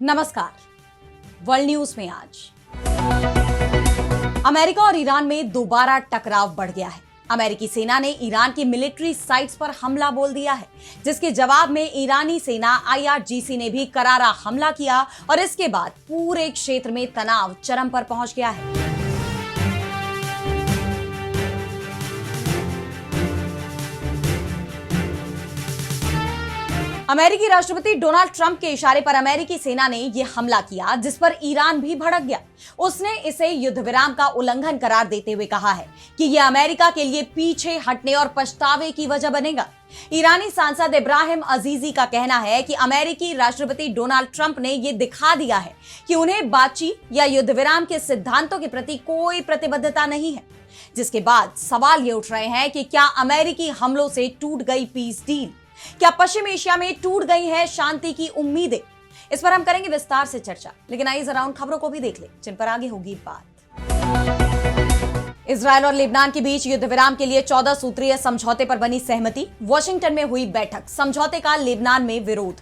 नमस्कार। World news में आज अमेरिका और ईरान में दोबारा टकराव बढ़ गया है। अमेरिकी सेना ने ईरान की मिलिट्री साइट्स पर हमला बोल दिया है, जिसके जवाब में ईरानी सेना IRGC ने भी करारा हमला किया और इसके बाद पूरे क्षेत्र में तनाव चरम पर पहुंच गया है। अमेरिकी राष्ट्रपति डोनाल्ड ट्रंप के इशारे पर अमेरिकी सेना ने यह हमला किया, जिस पर ईरान भी भड़क गया। उसने इसे युद्ध विराम का उल्लंघन करार देते हुए कहा है कि यह अमेरिका के लिए पीछे हटने और पछतावे की वजह बनेगा। ईरानी सांसद इब्राहिम अजीजी का कहना है कि अमेरिकी राष्ट्रपति डोनाल्ड ट्रंप ने यह दिखा दिया है कि उन्हें बातचीत या युद्ध विराम के सिद्धांतों के प्रति कोई प्रतिबद्धता नहीं है, जिसके बाद सवाल ये उठ रहे हैं कि क्या अमेरिकी हमलों से टूट गई पीस डील? क्या पश्चिम एशिया में टूट गई है शांति की उम्मीदें? इस पर हम करेंगे विस्तार से चर्चा, लेकिन आइए जरा उन खबरों को भी देख लें जिन पर आगे होगी बात। इजरायल और लेबनान के बीच युद्ध विराम के लिए 14 सूत्रीय समझौते पर बनी सहमति। वॉशिंगटन में हुई बैठक, समझौते का लेबनान में विरोध।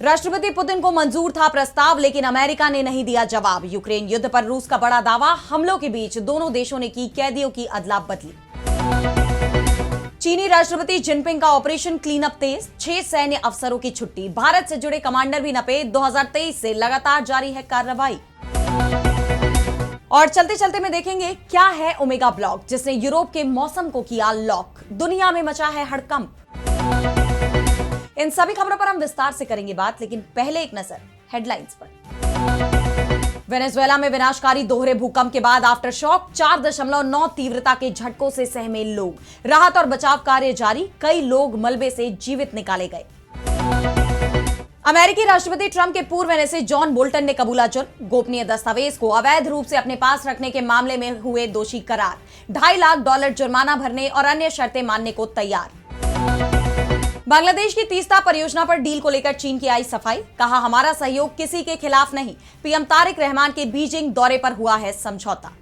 राष्ट्रपति पुतिन को मंजूर था प्रस्ताव, लेकिन अमेरिका ने नहीं दिया जवाब। यूक्रेन युद्ध पर रूस का बड़ा दावा। हमलों के बीच दोनों देशों ने की कैदियों की अदला बदली। चीनी राष्ट्रपति जिनपिंग का ऑपरेशन क्लीन अप तेज, 6 सैन्य अफसरों की छुट्टी। भारत से जुड़े कमांडर भी नपे। 2023 से लगातार जारी है कार्रवाई। और चलते चलते में देखेंगे क्या है ओमेगा ब्लॉक, जिसने यूरोप के मौसम को किया लॉक। दुनिया में मचा है हड़कंप। इन सभी खबरों पर हम विस्तार से करेंगे बात, लेकिन पहले एक नजर हेडलाइंस पर। वेनेजुएला में विनाशकारी दोहरे भूकंप के बाद आफ्टर शॉक, 4.9 तीव्रता के झटकों से सहमे लोग। राहत और बचाव कार्य जारी। कई लोग मलबे से जीवित निकाले गए। अमेरिकी राष्ट्रपति ट्रंप के पूर्व एनएसए जॉन बोल्टन ने कबूला जुर्म। गोपनीय दस्तावेज को अवैध रूप से अपने पास रखने के मामले में हुए दोषी करार। $2.5 लाख जुर्माना भरने और अन्य शर्तें मानने को तैयार। बांग्लादेश की तीस्ता परियोजना पर डील को लेकर चीन की आई सफाई। कहा, हमारा सहयोग किसी के खिलाफ नहीं। पीएम तारिक रहमान के बीजिंग दौरे पर हुआ है समझौता।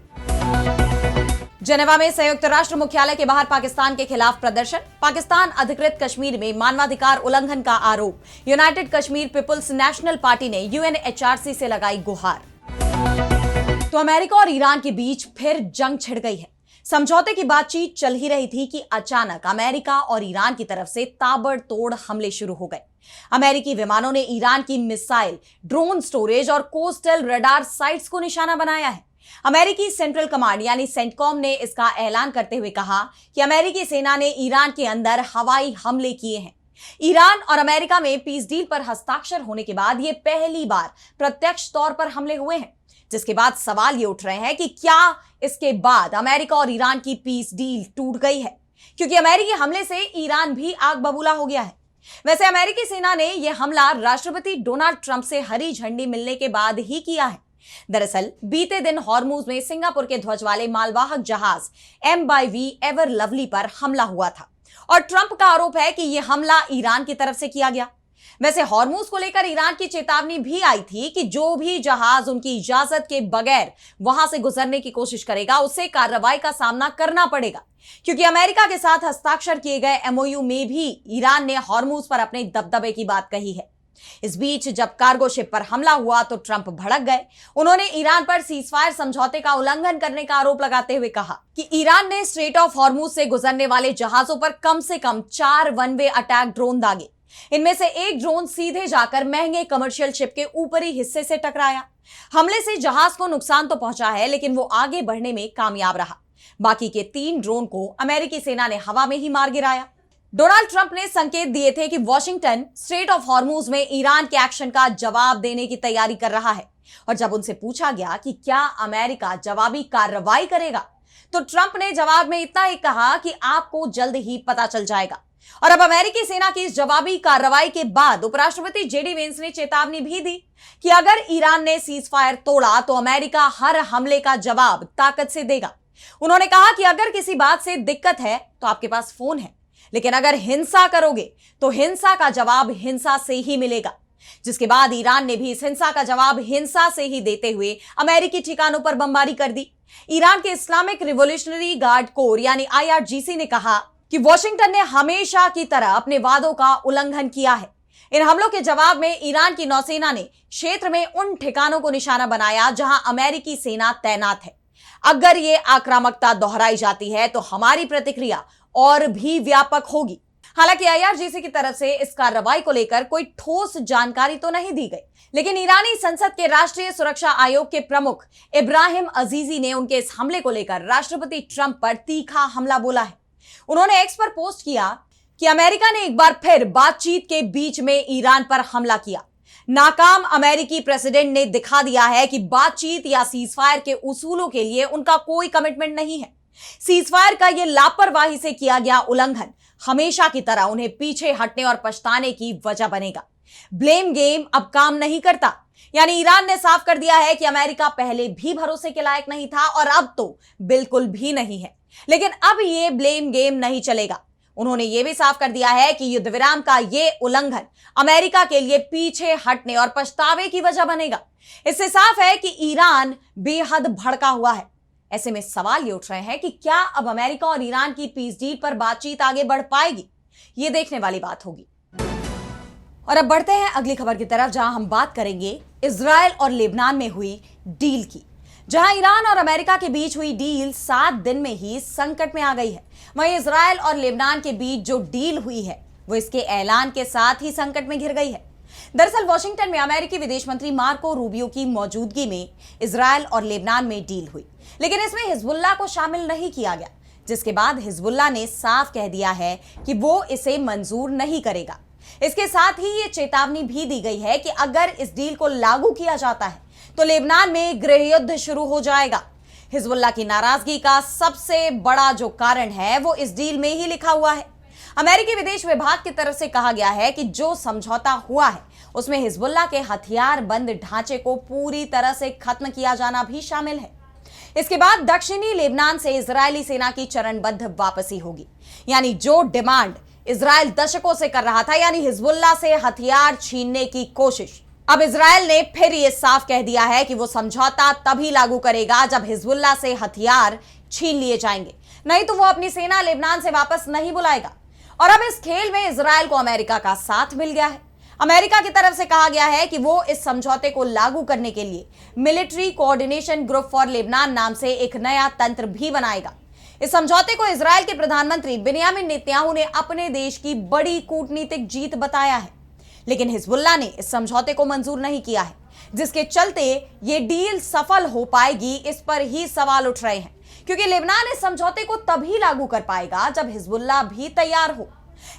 जेनेवा में संयुक्त राष्ट्र मुख्यालय के बाहर पाकिस्तान के खिलाफ प्रदर्शन। पाकिस्तान अधिकृत कश्मीर में मानवाधिकार उल्लंघन का आरोप। United Kashmir Peoples National Party ने UNHRC से लगाई गुहार। तो अमेरिका और ईरान के बीच फिर जंग छिड़ गई है। समझौते की बातचीत चल ही रही थी कि अचानक अमेरिका और ईरान की तरफ से ताबड़तोड़ हमले शुरू हो गए। अमेरिकी विमानों ने ईरान की मिसाइल, ड्रोन स्टोरेज और कोस्टल रडार साइट्स को निशाना बनाया है। अमेरिकी सेंट्रल कमांड यानी सेंटकॉम ने इसका ऐलान करते हुए कहा कि अमेरिकी सेना ने ईरान के अंदर हवाई हमले किए हैं। ईरान और अमेरिका में पीस डील पर हस्ताक्षर होने के बाद यह पहली बार प्रत्यक्ष तौर पर हमले हुए हैं, जिसके बाद सवाल ये उठ रहे हैं कि क्या इसके बाद अमेरिका और ईरान की पीस डील टूट गई है, क्योंकि अमेरिकी हमले से ईरान भी आग बबूला हो गया है। वैसे अमेरिकी सेना ने यह हमला राष्ट्रपति डोनाल्ड ट्रंप से हरी झंडी मिलने के बाद ही किया है। दरअसल बीते दिन हॉर्मुज में सिंगापुर के ध्वज वाले मालवाहक जहाज MV एवर लवली पर हमला हुआ था और ट्रंप का आरोप है कि यह हमला ईरान की तरफ से किया गया। वैसे हॉर्मुज को लेकर ईरान की चेतावनी भी आई थी कि जो भी जहाज उनकी इजाजत के बगैर वहां से गुजरने की कोशिश करेगा उसे कार्रवाई का सामना करना पड़ेगा, क्योंकि अमेरिका के साथ हस्ताक्षर किए गए MOU में भी ईरान ने हॉर्मुज पर अपने दबदबे की बात कही है। इस बीच जब कार्गो शिप पर हमला हुआ तो ट्रंप भड़क गए। उन्होंने ईरान पर सीजफायर समझौते का उल्लंघन करने का आरोप लगाते हुए कहा कि ईरान ने स्ट्रेट ऑफ हॉर्मुज से गुजरने वाले जहाजों पर कम से कम 4 वन वे अटैक ड्रोन दागे। इनमें से एक ड्रोन सीधे जाकर महंगे कमर्शियल शिप के ऊपरी हिस्से से टकराया। हमले से जहाज को नुकसान तो पहुंचा है, लेकिन वो आगे बढ़ने में कामयाब रहा। बाकी के 3 ड्रोन को अमेरिकी सेना ने हवा में ही मार गिराया। डोनाल्ड ट्रंप ने संकेत दिए थे कि वॉशिंगटन स्ट्रेट ऑफ हॉर्मुज में ईरान के एक्शन का जवाब देने की तैयारी कर रहा है, और जब उनसे पूछा गया कि क्या अमेरिका जवाबी कार्रवाई करेगा, तो ट्रंप ने जवाब में इतना ही कहा कि आपको जल्द ही पता चल जाएगा। और अब अमेरिकी सेना की इस जवाबी कार्रवाई के बाद उपराष्ट्रपति JD वेंस ने चेतावनी भी दी कि अगर ईरान ने सीज फायर तोड़ा तो अमेरिका हर हमले का जवाब ताकत से देगा। उन्होंने कहा कि अगर किसी बात से दिक्कत है तो आपके पास फोन है, लेकिन अगर हिंसा करोगे तो हिंसा का जवाब हिंसा से ही मिलेगा। जिसके बाद ईरान ने भी इस हिंसा का जवाब हिंसा से ही देते हुए अमेरिकी ठिकानों पर बमबारी कर दी। ईरान के इस्लामिक रिवॉल्यूशनरी गार्ड कोर यानी IRGC ने कहा कि वॉशिंगटन ने हमेशा की तरह अपने वादों का उल्लंघन किया है। इन हमलों के जवाब में ईरान की नौसेना ने क्षेत्र में उन ठिकानों को निशाना बनाया जहां अमेरिकी सेना तैनात है। अगर ये आक्रामकता दोहराई जाती है तो हमारी प्रतिक्रिया और भी व्यापक होगी। हालांकि आईआरजीसी की तरफ से इस कार्रवाई को लेकर कोई ठोस जानकारी तो नहीं दी गई, लेकिन ईरानी संसद के राष्ट्रीय सुरक्षा आयोग के प्रमुख इब्राहिम अजीजी ने उनके इस हमले को लेकर राष्ट्रपति ट्रंप पर तीखा हमला बोला है। उन्होंने एक्स पर पोस्ट किया कि अमेरिका ने एक बार फिर बातचीत के बीच में ईरान पर हमला किया। नाकाम अमेरिकी प्रेसिडेंट ने दिखा दिया है कि बातचीत या सीजफायर के उसूलों के लिए उनका कोई कमिटमेंट नहीं है। सीजफायर का यह लापरवाही से किया गया उल्लंघन हमेशा की तरह उन्हें पीछे हटने और पछताने की वजह बनेगा। ब्लेम गेम अब काम नहीं करता। यानी ईरान ने साफ कर दिया है कि अमेरिका पहले भी भरोसे के लायक नहीं था और अब तो बिल्कुल भी नहीं है। लेकिन अब यह ब्लेम गेम नहीं चलेगा। उन्होंने यह भी साफ कर दिया है कि युद्ध विराम का यह उल्लंघन अमेरिका के लिए पीछे हटने और पछतावे की वजह बनेगा। इससे साफ है कि ईरान बेहद भड़का हुआ है। ऐसे में सवाल ये उठ रहे हैं कि क्या अब अमेरिका और ईरान की पीस डील पर बातचीत आगे बढ़ पाएगी? ये देखने वाली बात होगी। और अब बढ़ते हैं अगली खबर की तरफ, जहां हम बात करेंगे इजराइल और लेबनान में हुई डील की। जहां ईरान और अमेरिका के बीच हुई डील 7 दिन में ही संकट में आ गई है, वहीं इजराइल और लेबनान के बीच जो डील हुई है वो इसके ऐलान के साथ ही संकट में घिर गई है। दरअसल वॉशिंगटन में अमेरिकी विदेश मंत्री मार्को रूबियो की मौजूदगी में इजराइल और लेबनान में डील हुई, लेकिन इसमें हिजबुल्लाह को शामिल नहीं किया गया, जिसके बाद हिजबुल्लाह ने साफ कह दिया है कि वो इसे मंजूर नहीं करेगा। इसके साथ ही ये चेतावनी भी दी गई है कि अगर इस डील को लागू किया जाता है तो लेबनान में गृह युद्ध शुरू हो जाएगा। हिजबुल्लाह की नाराजगी का सबसे बड़ा जो कारण है वो इस डील में ही लिखा हुआ है। अमेरिकी विदेश विभाग की तरफ से कहा गया है कि जो समझौता हुआ है उसमें हिजबुल्लाह के हथियार बंद ढांचे को पूरी तरह से खत्म किया जाना भी शामिल है। इसके बाद दक्षिणी लेबनान से इजरायली सेना की चरणबद्ध वापसी होगी। यानी जो डिमांड इजराइल दशकों से कर रहा था, यानी हिजबुल्लाह से हथियार छीनने की कोशिश, अब इजराइल ने फिर यह साफ कह दिया है कि वो समझौता तभी लागू करेगा जब हिजबुल्लाह से हथियार छीन लिए जाएंगे, नहीं तो वो अपनी सेना लेबनान से वापस नहीं बुलाएगा। और अब इस खेल में इजराइल को अमेरिका का साथ मिल गया है। अमेरिका की तरफ से कहा गया है कि वो इस समझौते को लागू करने के लिए military coordination group for Lebanon नाम से एक नया तंत्र भी बनाएगा। इस समझौते को इजराइल के प्रधानमंत्री बिन्यामिन नेतन्याहू ने अपने देश की बड़ी कूटनीतिक जीत बताया है, लेकिन हिजबुल्लाह ने इस समझौते को मंजूर नहीं किया है, जिसके चलते ये डील सफल हो पाएगी इस पर ही सवाल उठ रहे हैं, क्योंकि लेबनान इस समझौते को तभी लागू कर पाएगा जब हिजबुल्लाह भी तैयार हो।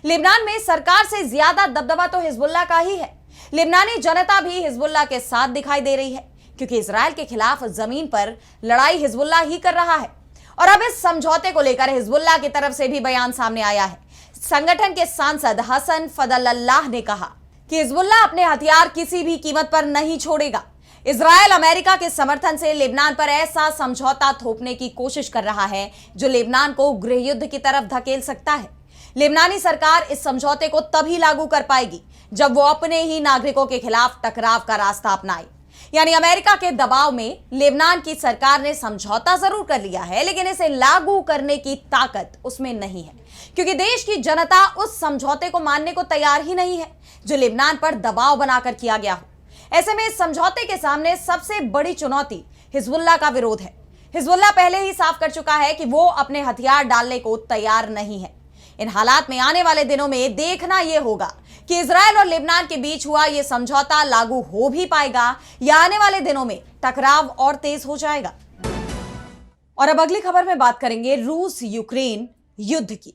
लेबनान में सरकार से ज्यादा दबदबा तो हिजबुल्लाह का ही है। लेबनानी जनता भी हिजबुल्लाह के साथ दिखाई दे रही है, क्योंकि इजराइल के खिलाफ जमीन पर लड़ाई हिजबुल्लाह ही कर रहा है। और अब इस समझौते को लेकर हिजबुल्लाह की तरफ से भी बयान सामने आया है। संगठन के सांसद हसन फदलल्लाह ने कहा कि हिजबुल्लाह अपने हथियार किसी भी कीमत पर नहीं छोड़ेगा। इजराइल अमेरिका के समर्थन से लेबनान पर ऐसा समझौता थोपने की कोशिश कर रहा है जो लेबनान को गृह युद्ध की तरफ धकेल सकता है। लेबनानी सरकार इस समझौते को तभी लागू कर पाएगी जब वो अपने ही नागरिकों के खिलाफ टकराव का रास्ता अपनाए। यानी अमेरिका के दबाव में लेबनान की सरकार ने समझौता जरूर कर लिया है, लेकिन इसे लागू करने की ताकत उसमें नहीं है, क्योंकि देश की जनता उस समझौते को मानने को तैयार ही नहीं है जो लेबनान पर दबाव बनाकर किया गया हो। ऐसे में इस समझौते के सामने सबसे बड़ी चुनौती हिजबुल्लाह का विरोध है। हिजबुल्लाह पहले ही साफ कर चुका है कि वो अपने हथियार डालने को तैयार नहीं है। इन हालात में आने वाले दिनों में देखना यह होगा कि इजराइल और लेबनान के बीच हुआ यह समझौता लागू हो भी पाएगा या आने वाले दिनों में टकराव और तेज हो जाएगा। और अब अगली खबर में बात करेंगे रूस यूक्रेन युद्ध की।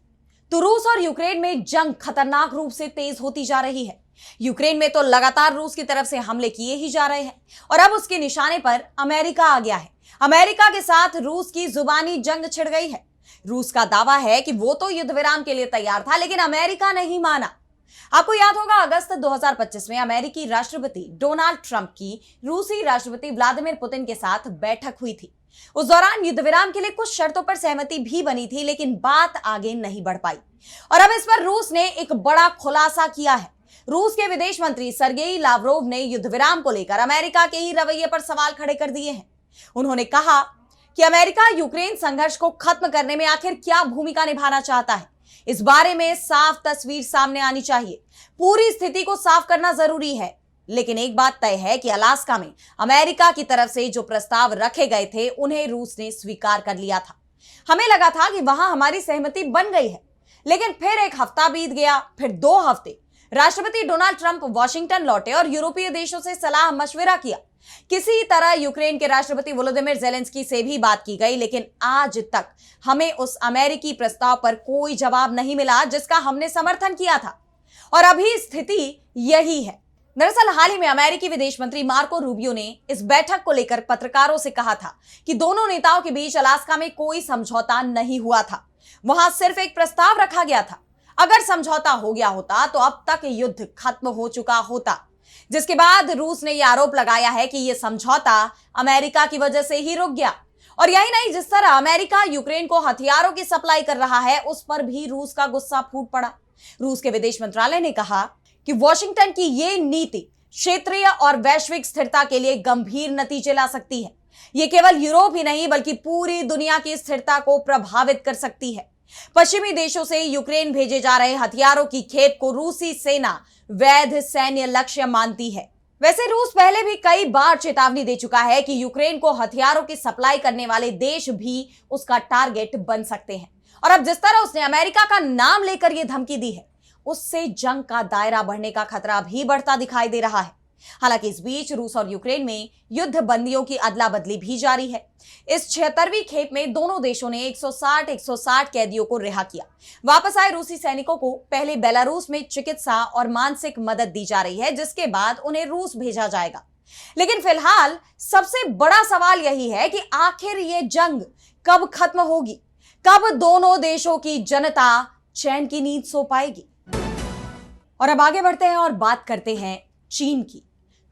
तो रूस और यूक्रेन में जंग खतरनाक रूप से तेज होती जा रही है। यूक्रेन में तो लगातार रूस की तरफ से हमले किए ही जा रहे हैं और अब उसके निशाने पर अमेरिका आ गया है। अमेरिका के साथ रूस की जुबानी जंग छिड़ गई है। रूस का दावा है कि वो तो युद्ध विराम के लिए तैयार था, लेकिन अमेरिका नहीं माना। आपको याद होगा अगस्त 2025 में अमेरिकी राष्ट्रपति डोनाल्ड ट्रंप की रूसी राष्ट्रपति व्लादिमीर पुतिन के साथ बैठक हुई थी। उस दौरान युद्ध विराम के लिए कुछ शर्तों पर सहमति भी बनी थी, लेकिन बात आगे नहीं बढ़ पाई। और अब इस पर रूस ने एक बड़ा खुलासा किया है। रूस के विदेश मंत्री सर्गेई लावरोव ने युद्ध विराम को लेकर अमेरिका के ही रवैये पर सवाल खड़े कर दिए हैं। उन्होंने कहा कि अमेरिका यूक्रेन संघर्ष को खत्म करने में आखिर क्या भूमिका निभाना चाहता है, इस बारे में साफ तस्वीर सामने आनी चाहिए। पूरी स्थिति को साफ करना जरूरी है। लेकिन एक बात तय है कि अलास्का में अमेरिका की तरफ से जो प्रस्ताव रखे गए थे उन्हें रूस ने स्वीकार कर लिया था। हमें लगा था कि वहां हमारी सहमति बन गई है, लेकिन फिर एक हफ्ता बीत गया, फिर 2 हफ्ते। राष्ट्रपति डोनाल्ड ट्रंप वॉशिंगटन लौटे और यूरोपीय देशों से सलाह मशविरा किया। किसी तरह यूक्रेन के राष्ट्रपति वोलोदिमीर ज़ेलेंस्की से भी बात की गई, लेकिन आज तक हमें उस अमेरिकी प्रस्ताव पर कोई जवाब नहीं मिला जिसका हमने समर्थन किया था। और अभी स्थिति यही है। दरअसल हाल ही में अमेरिकी विदेश मंत्री मार्को रूबियो ने इस बैठक को लेकर पत्रकारों से कहा था कि दोनों नेताओं के बीच अलास्का में कोई समझौता नहीं हुआ था। वहां सिर्फ एक प्रस्ताव रखा गया था। अगर समझौता हो गया होता तो अब तक युद्ध खत्म हो चुका होता। जिसके बाद रूस ने यह आरोप लगाया है कि यह समझौता अमेरिका की वजह से ही रुक गया। और यही नहीं, जिस तरह अमेरिका यूक्रेन को हथियारों की सप्लाई कर रहा है उस पर भी रूस का गुस्सा फूट पड़ा। रूस के विदेश मंत्रालय ने कहा कि वॉशिंगटन की यह नीति क्षेत्रीय और वैश्विक स्थिरता के लिए गंभीर नतीजे ला सकती है। यह केवल यूरोप ही नहीं बल्कि पूरी दुनिया की स्थिरता को प्रभावित कर सकती है। पश्चिमी देशों से यूक्रेन भेजे जा रहे हथियारों की खेप को रूसी सेना वैध सैन्य लक्ष्य मानती है। वैसे रूस पहले भी कई बार चेतावनी दे चुका है कि यूक्रेन को हथियारों की सप्लाई करने वाले देश भी उसका टारगेट बन सकते हैं। और अब जिस तरह उसने अमेरिका का नाम लेकर यह धमकी दी है, उससे जंग का दायरा बढ़ने का खतरा भी बढ़ता दिखाई दे रहा है। हालांकि इस बीच रूस और यूक्रेन में युद्ध बंदियों की अदला बदली भी जारी है। इस 76वीं खेप में दोनों देशों ने 160 कैदियों को रिहा किया। वापस आए रूसी सैनिकों को पहले बेलारूस में चिकित्सा और मानसिक मदद दी जा रही है, जिसके बाद उन्हें रूस भेजा जाएगा। लेकिन फिलहाल सबसे बड़ा सवाल यही है कि आखिर ये जंग कब खत्म होगी, कब दोनों देशों की जनता चैन की नींद सो पाएगी। और अब आगे बढ़ते हैं और बात करते हैं चीन की।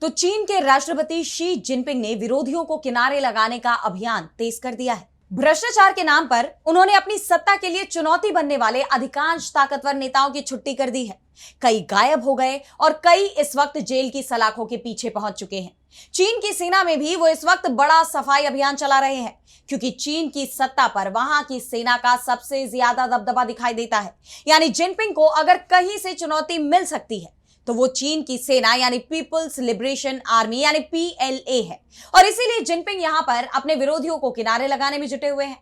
तो चीन के राष्ट्रपति शी जिनपिंग ने विरोधियों को किनारे लगाने का अभियान तेज कर दिया है। भ्रष्टाचार के नाम पर उन्होंने अपनी सत्ता के लिए चुनौती बनने वाले अधिकांश ताकतवर नेताओं की छुट्टी कर दी है। कई गायब हो गए और कई इस वक्त जेल की सलाखों के पीछे पहुंच चुके हैं। चीन की सेना में भी वो इस वक्त बड़ा सफाई अभियान चला रहे हैं, क्योंकि चीन की सत्ता पर वहां की सेना का सबसे ज्यादा दबदबा दिखाई देता है। यानी जिनपिंग को अगर कहीं से चुनौती मिल सकती है तो वो चीन की सेना यानी पीपल्स लिबरेशन आर्मी यानी PLA है। और इसीलिए जिनपिंग यहां पर अपने विरोधियों को किनारे लगाने में जुटे हुए हैं।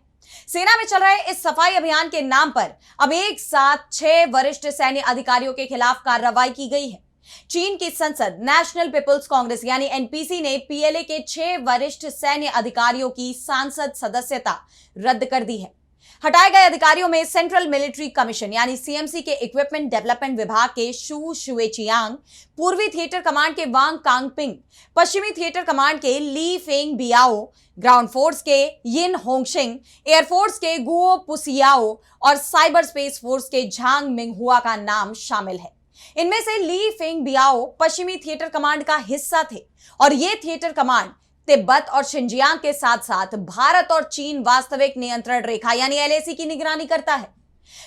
सेना में चल रहे इस सफाई अभियान के नाम पर अब एक साथ 6 वरिष्ठ सैन्य अधिकारियों के खिलाफ कार्रवाई की गई है। चीन की संसद नेशनल पीपल्स कांग्रेस यानी NPC ने PLA के 6 वरिष्ठ सैन्य अधिकारियों की सांसद सदस्यता रद्द कर दी है। हटाए गए अधिकारियों में सेंट्रल मिलिट्री कमीशन यानी CMC के इक्विपमेंट डेवलपमेंट विभाग के शू शुएचियांग, पूर्वी थिएटर कमांड के वांग कांगपिंग, पश्चिमी थिएटर कमांड के ली फेंग बियाओ, ग्राउंड फोर्स के यिन होंगशिंग, एयरफोर्स के गुओ पुसियाओ और साइबर स्पेस फोर्स के झांग मिंगहुआ का नाम शामिल है। इनमें से ली फेंग बियाओ पश्चिमी थिएटर कमांड का हिस्सा थे और ये थिएटर कमांड तिब्बत और शिनजियांग के साथ साथ भारत और चीन वास्तविक नियंत्रण रेखा यानी LAC की निगरानी करता है।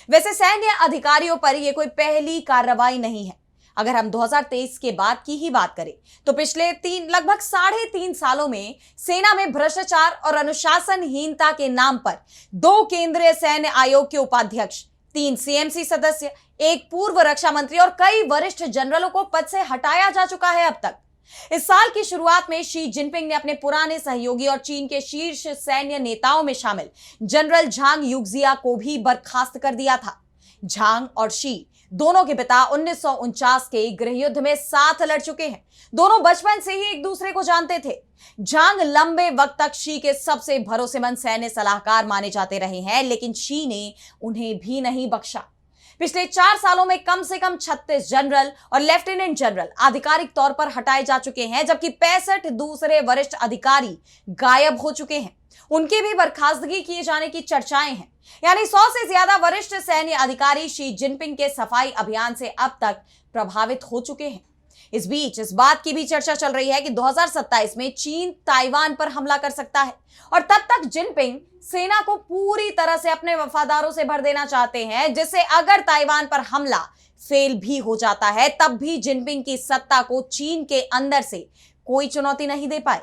वैसे सैन्य अधिकारियों पर यह कोई पहली कार्रवाई नहीं है। अगर हम 2023 के बाद की ही बात करें तो पिछले लगभग 3.5 सालों में सेना में भ्रष्टाचार और अनुशासनहीनता के नाम पर 2 केंद्रीय सैन्य आयोग के उपाध्यक्ष, 3 CMC सदस्य, एक पूर्व रक्षा मंत्री और कई वरिष्ठ जनरलों को पद से हटाया जा चुका है अब तक। इस साल की शुरुआत में शी जिनपिंग ने अपने पुराने सहयोगी और चीन के शीर्ष सैन्य नेताओं में शामिल जनरल झांग युक्जिया को भी बर्खास्त कर दिया था। झांग और शी दोनों के पिता 1949 के गृहयुद्ध में साथ लड़ चुके हैं। दोनों बचपन से ही एक दूसरे को जानते थे। झांग लंबे वक्त तक शी के सबसे भरोसेमंद सैन्य सलाहकार माने जाते रहे हैं, लेकिन शी ने उन्हें भी नहीं बख्शा। पिछले 4 सालों में कम से कम 36 जनरल और लेफ्टिनेंट जनरल आधिकारिक तौर पर हटाए जा चुके हैं, जबकि 65 दूसरे वरिष्ठ अधिकारी गायब हो चुके हैं। उनकी भी बर्खास्तगी किए जाने की चर्चाएं हैं। यानी 100 से ज्यादा वरिष्ठ सैन्य अधिकारी शी जिनपिंग के सफाई अभियान से अब तक प्रभावित हो चुके हैं। इस बीच इस बात की भी चर्चा चल रही है कि 2027 में चीन ताइवान पर हमला कर सकता है और तब तक जिनपिंग सेना को पूरी तरह से अपने वफादारों से भर देना चाहते हैं, जिससे अगर ताइवान पर हमला फेल भी हो जाता है तब भी जिनपिंग की सत्ता को चीन के अंदर से कोई चुनौती नहीं दे पाए।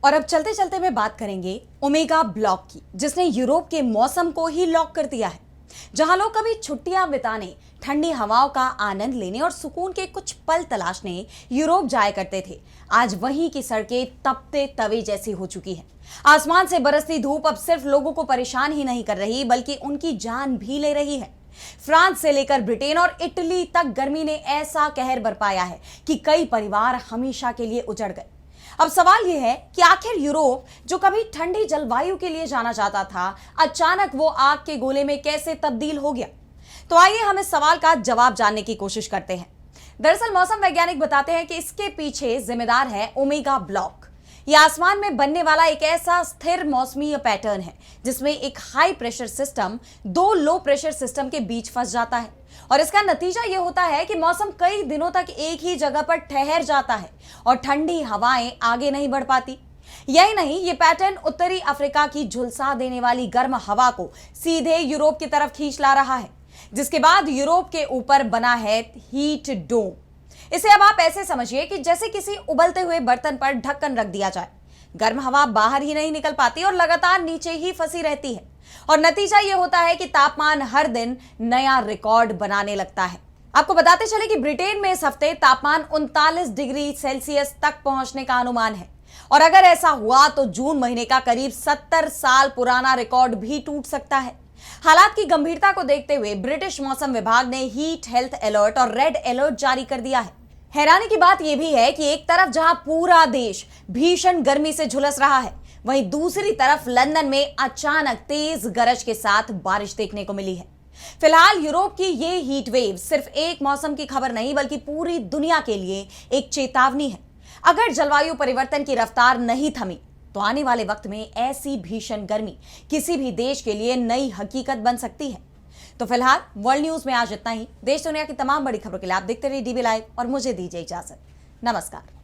और अब चलते चलते में बात करेंगे ओमेगा ब्लॉक की, जिसने यूरोप के मौसम को ही लॉक कर दिया है। जहां लोग कभी छुट्टियां बिताने, ठंडी हवाओं का आनंद लेने और सुकून के कुछ पल तलाशने यूरोप जाया करते थे, आज वहीं की सड़कें तपते तवे जैसी हो चुकी हैं। आसमान से बरसती धूप अब सिर्फ लोगों को परेशान ही नहीं कर रही, बल्कि उनकी जान भी ले रही है। फ्रांस से लेकर ब्रिटेन और इटली तक गर्मी ने ऐसा कहर बरपाया है कि कई परिवार हमेशा के लिए उजड़ गए। अब सवाल यह है कि आखिर यूरोप, जो कभी ठंडी जलवायु के लिए जाना जाता था, अचानक वो आग के गोले में कैसे तब्दील हो गया? तो आइए हम इस सवाल का जवाब जानने की कोशिश करते हैं। दरअसल मौसम वैज्ञानिक बताते हैं कि इसके पीछे जिम्मेदार है ओमेगा ब्लॉक। यह आसमान में बनने वाला एक ऐसा स्थिर मौसमी पैटर्न है जिसमें एक हाई प्रेशर सिस्टम दो लो प्रेशर सिस्टम के बीच फंस जाता है, और इसका नतीजा यह होता है कि मौसम कई दिनों तक एक ही जगह पर ठहर जाता है और ठंडी हवाएं आगे नहीं बढ़ पाती। यही नहीं, यह पैटर्न उत्तरी अफ्रीका की झुलसा देने वाली गर्म हवा को सीधे यूरोप की तरफ खींच ला रहा है, जिसके बाद यूरोप के ऊपर बना है हीट डोम। इसे अब आप ऐसे समझिए कि जैसे किसी उबलते हुए बर्तन पर ढक्कन रख दिया जाए। गर्म हवा बाहर ही नहीं निकल पाती और लगातार नीचे ही फंसी रहती है, और नतीजा यह होता है कि तापमान हर दिन नया रिकॉर्ड बनाने लगता है। आपको बताते चले कि ब्रिटेन में इस हफ्ते तापमान 39 डिग्री सेल्सियस तक पहुंचने का अनुमान है, और अगर ऐसा हुआ तो जून महीने का करीब 70 साल पुराना रिकॉर्ड भी टूट सकता है। हालात की गंभीरता को देखते हुए ब्रिटिश मौसम विभाग ने हीट हेल्थ अलर्ट और रेड अलर्ट जारी कर दिया है। हैरानी की बात यह भी है कि एक तरफ जहां पूरा देश भीषण गर्मी से झुलस रहा है, वहीं दूसरी तरफ लंदन में अचानक तेज गरज के साथ बारिश देखने को मिली है। फिलहाल यूरोप की ये हीट वेव सिर्फ एक मौसम की खबर नहीं, बल्कि पूरी दुनिया के लिए एक चेतावनी है। अगर जलवायु परिवर्तन की रफ्तार नहीं थमी तो आने वाले वक्त में ऐसी भीषण गर्मी किसी भी देश के लिए नई हकीकत बन सकती है। तो फिलहाल वर्ल्ड न्यूज में आज इतना ही। देश दुनिया की तमाम बड़ी खबरों के लिए आप देखते रहिए डीबी लाइव और मुझे दीजिए इजाजत। नमस्कार।